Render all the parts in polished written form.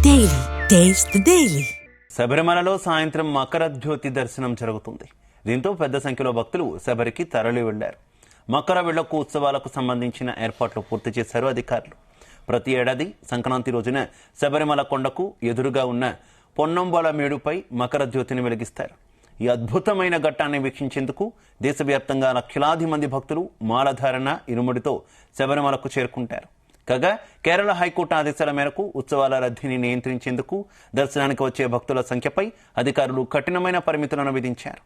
Daily taste the daily. శబరిమలలో సాయంత్రం మకర జ్యోతి దర్శనం జరుగుతుంది. దీంతో పెద్ద సంఖ్యలో భక్తులు శబరికి తరలి వెళ్లారు. మకర విళ్లకు ఉత్సవాలకు సంబంధించిన ఏర్పాట్లు పూర్తి చేశారు అధికారులు. ప్రతి ఏడాది సంక్రాంతి రోజున శబరిమల కొండకు ఎదురుగా ఉన్న పొన్నంబోల మేడుపై మకర జ్యోతిని వెలిగిస్తారు. ఈ అద్భుతమైన ఘట్టాన్ని వీక్షించేందుకు దేశవ్యాప్తంగా లక్షలాది మంది భక్తులు మాలధారణ ఇరుముడితో శబరిమలకు చేరుకుంటారు. కాగా కేరళ హైకోర్టు ఆదేశాల మేరకు ఉత్సవాల రద్దీని నియంత్రించేందుకు దర్శనానికి వచ్చే భక్తుల సంఖ్యపై అధికారులు కఠినమైన పరిమితులను విధించారు.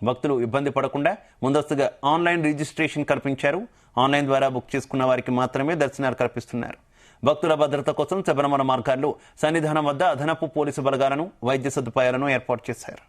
భక్తులు ఇబ్బంది పడకుండా ముందస్తుగా ఆన్లైన్ రిజిస్ట్రేషన్ కల్పించారు. ఆన్లైన్ ద్వారా బుక్ చేసుకున్న వారికి మాత్రమే దర్శనాలు కల్పిస్తున్నారు. భక్తుల భద్రత కోసం శబరిమల మార్గాల్లో సన్నిధానం వద్ద అదనపు పోలీసు బలగాలను, వైద్య సదుపాయాలను ఏర్పాటు చేశారు.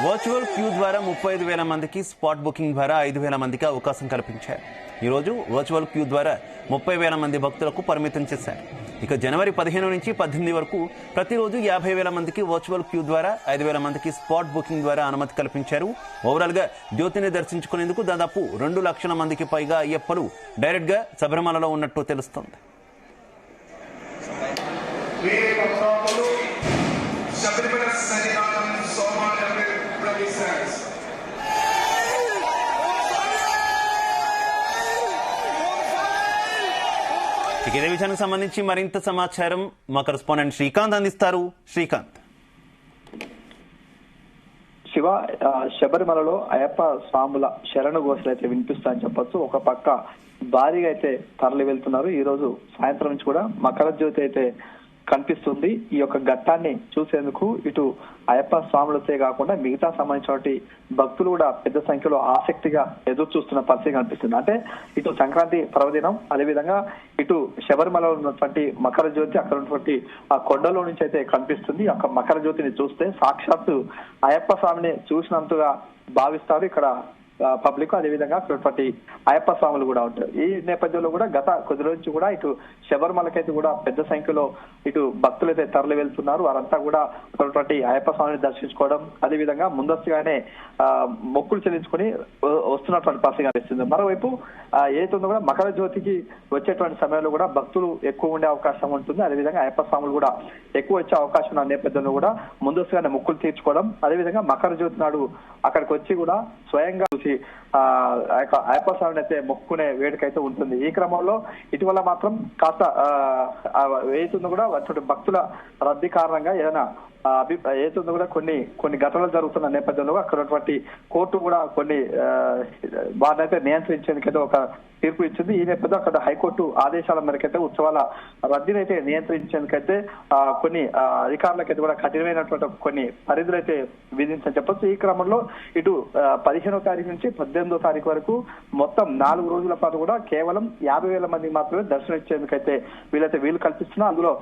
వర్చువల్ క్యూ ద్వారా 35,000 మందికి, స్పాట్ బుకింగ్ ద్వారా 5,000 మందికి అవకాశం కల్పించారు. ఈరోజు వర్చువల్ క్యూ ద్వారా 30,000 మంది భక్తులకు పరిమితం చేశారు. ఇక జనవరి 15 నుంచి 18 వరకు ప్రతిరోజు 50,000 మందికి వర్చువల్ క్యూ ద్వారా, 5,000 మందికి స్పాట్ బుకింగ్ ద్వారా అనుమతి కల్పించారు. ఓవరాల్ గా జ్యోతిని దర్శించుకునేందుకు దాదాపు 2 లక్షల మందికి పైగా అయ్యప్పలు డైరెక్ట్ గా శబరిమలలో ఉన్నట్టు తెలుస్తోంది. ఇదే విషయానికి సంబంధించి మరింత సమాచారం మా కరెస్పాండెంట్ శ్రీకాంత్ అందిస్తారు. శ్రీకాంత్. శివ, శబరిమలలో అయ్యప్ప స్వాముల శరణు ఘోషలు అయితే వినిపిస్తాయని చెప్పొచ్చు. ఒక పక్క భారీగా అయితే తరలి వెళ్తున్నారు. ఈ రోజు సాయంత్రం నుంచి కూడా మకర జ్యోతి అయితే కనిపిస్తుంది. ఈ యొక్క ఘట్టాన్ని చూసేందుకు ఇటు అయ్యప్ప స్వాములతో కాకుండా మిగతా సంబంధించిన భక్తులు కూడా పెద్ద సంఖ్యలో ఆసక్తిగా ఎదురు చూస్తున్న పరిస్థితి కనిపిస్తుంది. అంటే ఇటు సంక్రాంతి పర్వదినం, అదేవిధంగా ఇటు శబరిమలలో ఉన్నటువంటి మకర జ్యోతి అక్కడ ఉన్నటువంటి ఆ కొండలో నుంచి అయితే కనిపిస్తుంది. ఆ మకర జ్యోతిని చూస్తే సాక్షాత్తు అయ్యప్ప స్వామిని చూసినంతగా భావిస్తారు ఇక్కడ పబ్లిక్. అదేవిధంగా అటువంటి అయ్యప్ప స్వాములు కూడా ఉంటారు. ఈ నేపథ్యంలో కూడా గత కొద్ది రోజు నుంచి కూడా ఇటు శబరిమలకైతే కూడా పెద్ద సంఖ్యలో ఇటు భక్తులు అయితే తరలి వెళ్తున్నారు. వారంతా కూడా అటువంటి అయ్యప్ప స్వామిని దర్శించుకోవడం, అదేవిధంగా ముందస్తుగానే మొక్కులు చెల్లించుకుని వస్తున్నటువంటి పరిస్థితి కనిపిస్తుంది. మరోవైపు ఏదైతుందో కూడా మకర జ్యోతికి వచ్చేటువంటి సమయంలో కూడా భక్తులు ఎక్కువ ఉండే అవకాశం ఉంటుంది. అదేవిధంగా అయ్యప్ప స్వాములు కూడా ఎక్కువ వచ్చే అవకాశం ఉన్న నేపథ్యంలో కూడా ముందస్తుగానే మొక్కులు తీర్చుకోవడం, అదేవిధంగా మకర జ్యోతి నాడు అక్కడికి వచ్చి కూడా స్వయంగా చూసి అయ్యప్ప స్వామిని అయితే మొక్కునే వేడుక అయితే ఉంటుంది. ఈ క్రమంలో ఇటీవల మాత్రం కాస్త ఏతుందో కూడా భక్తుల రద్దీ కారణంగా ఏదైనా ఏతుందో కూడా కొన్ని ఘటనలు జరుగుతున్న నేపథ్యంలో అక్కడ కోర్టు కూడా కొన్ని వారిని అయితే నియంత్రించేందుకైతే ఒక తీర్పు ఇచ్చింది. ఈ నేపథ్యంలో అక్కడ హైకోర్టు ఆదేశాల మేరకైతే ఉత్సవాల రద్దీని అయితే నియంత్రించేందుకైతే కొన్ని అధికారులకైతే కూడా కఠినమైనటువంటి కొన్ని పరిధులు అయితే విధించని చెప్పొచ్చు. ఈ క్రమంలో ఇటు 15వ తారీఖు నుంచి 18వ తారీఖు వరకు మొత్తం 4 రోజుల పాటు కూడా కేవలం 50,000 మందికి మాత్రమే దర్శనం ఇచ్చేందుకైతే వీలు కల్పిస్తున్నారు. అందులో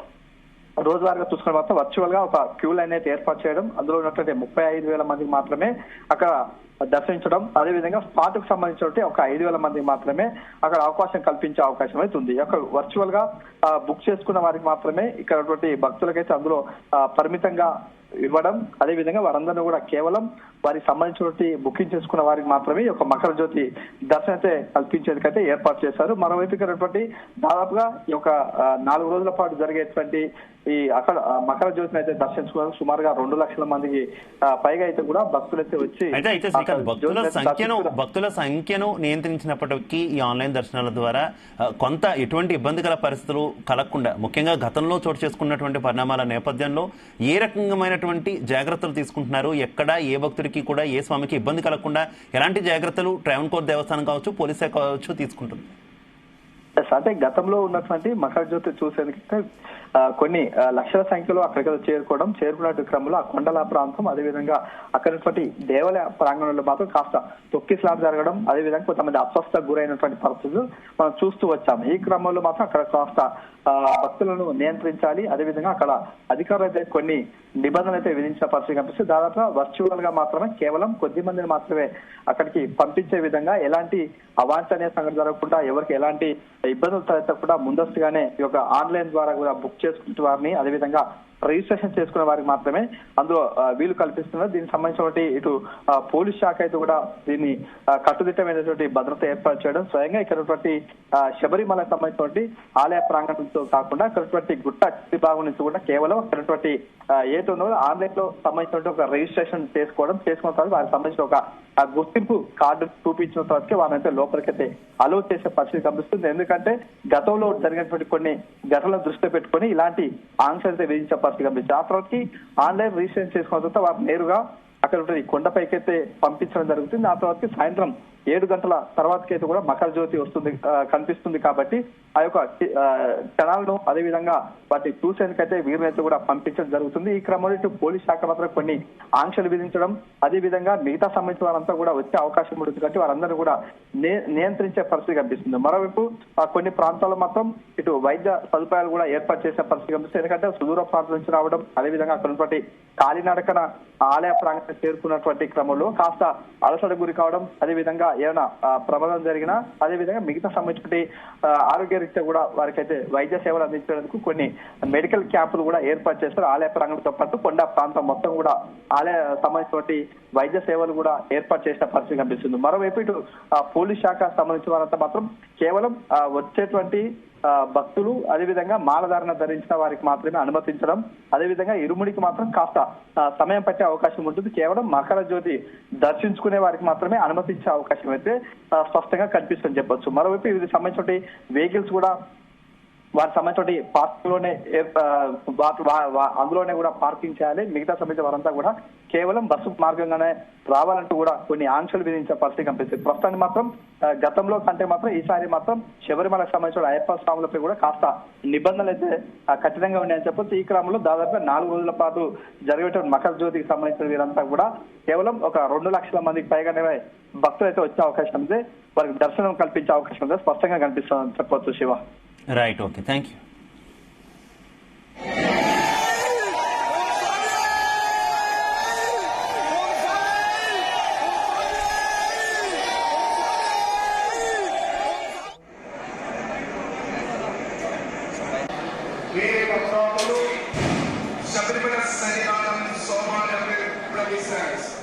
రోజువారీగా చూసుకుని మాత్రం వర్చువల్ గా ఒక క్యూ లైన్ అయితే ఏర్పాటు చేయడం, అందులో ఉన్నటువంటి 35,000 మందికి మాత్రమే అక్కడ దర్శించడం, అదేవిధంగా స్పాట్ కు సంబంధించిన ఒక 5,000 మందికి మాత్రమే అక్కడ అవకాశం కల్పించే అవకాశం అయితే ఉంది. అక్కడ వర్చువల్ గా బుక్ చేసుకున్న వారికి మాత్రమే ఇక్కడ భక్తులకైతే అందులో పరిమితంగా ఇవ్వడం, అదేవిధంగా వారందరూ కూడా కేవలం వారికి సంబంధించినటువంటి బుకింగ్ చేసుకున్న వారికి మాత్రమే ఈ యొక్క మకర జ్యోతి దర్శనం అయితే కల్పించేందుకైతే ఏర్పాటు చేశారు. మరోవైపు ఇక్కడ దాదాపుగా ఈ యొక్క 4 రోజుల పాటు జరిగేటువంటి ఈ అక్కడ మకర జ్యోతిని అయితే దర్శించుకోవడానికి సుమారుగా 2 లక్షల మందికి పైగా అయితే కూడా భక్తులు అయితే వచ్చి భక్తుల సంఖ్యను నియంత్రించినప్పటికీ ఈ ఆన్లైన్ దర్శనాల ద్వారా కొంత ఎటువంటి ఇబ్బందికర పరిస్థితులు కలగకుండా, ముఖ్యంగా గతంలో చోటు చేసుకున్నటువంటి పరిణామాల నేపథ్యంలో ఏ రకమైనటువంటి జాగ్రత్తలు తీసుకుంటున్నారు? ఎక్కడ ఏ భక్తుడికి కూడా ఏ స్వామికి ఇబ్బంది కలగకుండా ఎలాంటి జాగ్రత్తలు ట్రావెన్కోర్ దేవస్థానం కావచ్చు, పోలీస్ శాఖ కావచ్చు తీసుకుంటుంది? అంటే గతంలో ఉన్నటువంటి మకర జ్యోతి చూసేందుకంటే కొన్ని లక్షల సంఖ్యలో అక్కడికి చేరుకున్న క్రమంలో ఆ కొండల ప్రాంతం, అదేవిధంగా అక్కడటువంటి దేవాలయ ప్రాంగణంలో మాత్రం కాస్త తొక్కిసలాట జరగడం, అదేవిధంగా కొంతమంది అస్వస్థకు గురైనటువంటి పరిస్థితులు మనం చూస్తూ వచ్చాము. ఈ క్రమంలో మాత్రం అక్కడ కాస్త భక్తులను నియంత్రించాలి, అదేవిధంగా అక్కడ అధికారులు అయితే కొన్ని నిబంధనలు అయితే విధించిన పరిస్థితి కనిపిస్తుంది. దాదాపుగా వర్చువల్ గా మాత్రమే కేవలం కొద్ది మందిని మాత్రమే అక్కడికి పంపించే విధంగా, ఎలాంటి అవాంఛనీయ సంఘటన జరగకుండా, ఎవరికి ఎలాంటి ఇబ్బందులు తలెత్తకుండా ముందస్తుగానే ఈ యొక్క ఆన్లైన్ ద్వారా కూడా బుక్ చేసుకుంటే వారిని, అదేవిధంగా రిజిస్ట్రేషన్ చేసుకున్న వారికి మాత్రమే అందులో వీలు కల్పిస్తున్నారు. దీనికి సంబంధించినటువంటి ఇటు పోలీస్ శాఖ అయితే కూడా దీన్ని కట్టుదిట్టమైనటువంటి భద్రత ఏర్పాటు చేయడం, స్వయంగా ఇక్కడ శబరిమలకు సంబంధించినటువంటి ఆలయ ప్రాంగణంతో కాకుండా ఇక్కడ గుట్ట భాగం నుంచి కూడా కేవలం అక్కడ ఏదో ఆన్లైన్ లో సంబంధించిన ఒక రిజిస్ట్రేషన్ చేసుకున్న తర్వాత వారికి సంబంధించిన ఒక గుర్తింపు కార్డు చూపించిన తర్వాతకి వారినైతే లోపలికైతే అలో చేసే పరిస్థితి కనిపిస్తుంది. ఎందుకంటే గతంలో జరిగినటువంటి కొన్ని ఘటనలను దృష్టిలో పెట్టుకుని ఇలాంటి ఆంక్షలు అయితే విధించే పరిస్థితి కనిపిస్తుంది. ఆ తర్వాతకి ఆన్లైన్ రిజిస్ట్రేషన్ చేసుకున్న తర్వాత వారు నేరుగా అక్కడ కొండపైకైతే పంపించడం జరుగుతుంది. ఆ తర్వాత సాయంత్రం 7 గంటల తర్వాతకైతే కూడా మకర జ్యోతి కనిపిస్తుంది కాబట్టి ఆ యొక్క క్షణాలను, అదేవిధంగా వాటిని చూసేందుకైతే వీరినైతే కూడా పంపించడం జరుగుతుంది. ఈ క్రమంలో ఇటు పోలీస్ శాఖ మాత్రం కొన్ని ఆంక్షలు విధించడం, అదేవిధంగా మిగతా సంబంధించిన వారంతా కూడా వచ్చే అవకాశం ఉంటుంది కాబట్టి వారందరూ కూడా నియంత్రించే పరిస్థితి కనిపిస్తుంది. మరోవైపు కొన్ని ప్రాంతాల్లో మాత్రం ఇటు వైద్య సదుపాయాలు కూడా ఏర్పాటు చేసే పరిస్థితి కనిపిస్తుంది. ఎందుకంటే సుదూర ప్రాంతం నుంచి రావడం, అదేవిధంగా అక్కడ ఉన్నటువంటి కాలినడకన ఆలయ ప్రాంగణం చేరుకున్నటువంటి క్రమంలో కాస్త అలసట గురి కావడం, అదేవిధంగా ఏమైనా ప్రమాదం జరిగినా, అదేవిధంగా మిగతా సంబంధించిన ఆరోగ్య రీత్యా కూడా వారికైతే వైద్య సేవలు అందించేందుకు కొన్ని మెడికల్ క్యాంపులు కూడా ఏర్పాటు చేస్తారు. ఆలయ ప్రాంగణంతో పాటు కొండ ప్రాంతం మొత్తం కూడా ఆలయ సంబంధించిన వైద్య సేవలు కూడా ఏర్పాటు చేసిన పరిస్థితి కనిపిస్తుంది. మరోవైపు ఇటు పోలీస్ శాఖ సంబంధించిన వారంతా మాత్రం కేవలం వచ్చేటువంటి భక్తులు, అదేవిధంగా మాలధారణ ధరించిన వారికి మాత్రమే అనుమతించడం, అదేవిధంగా ఇరుముడికి మాత్రం కాస్త సమయం పట్టే అవకాశం ఉంటుంది. కేవలం మకర జ్యోతి దర్శించుకునే వారికి మాత్రమే అనుమతించే అవకాశం అయితే స్పష్టంగా కనిపిస్తుందని చెప్పొచ్చు. మరోవైపు ఇది సంబంధించిన వెహికల్స్ కూడా వారి సంబంధించిన పార్కింగ్ లోనే అందులోనే కూడా పార్కింగ్ చేయాలి. మిగతా సంబంధించిన వారంతా కూడా కేవలం బస్సు మార్గంగానే రావాలంటూ కూడా కొన్ని ఆంక్షలు విధించే పరిస్థితి కనిపిస్తుంది. ప్రస్తుతానికి మాత్రం గతంలో కంటే మాత్రం ఈసారి మాత్రం శబరిమలకు సంబంధించిన అయ్యప్ప స్వాములపై కూడా కాస్త నిబంధనలు అయితే కఠినంగా ఉన్నాయని చెప్పొచ్చు. ఈ క్రమంలో దాదాపుగా 4 రోజుల పాటు జరిగేటువంటి మకర జ్యోతికి సంబంధించిన వీరంతా కూడా కేవలం ఒక 2 లక్షల మందికి పైగానే భక్తులు అయితే వచ్చే అవకాశం ఉంది, వారికి దర్శనం కల్పించే అవకాశం ఉంది స్పష్టంగా కనిపిస్తుందని చెప్పొచ్చు. Shiva, right, okay, thank you. Shbari Mala Sanitanam Somana Pravisans.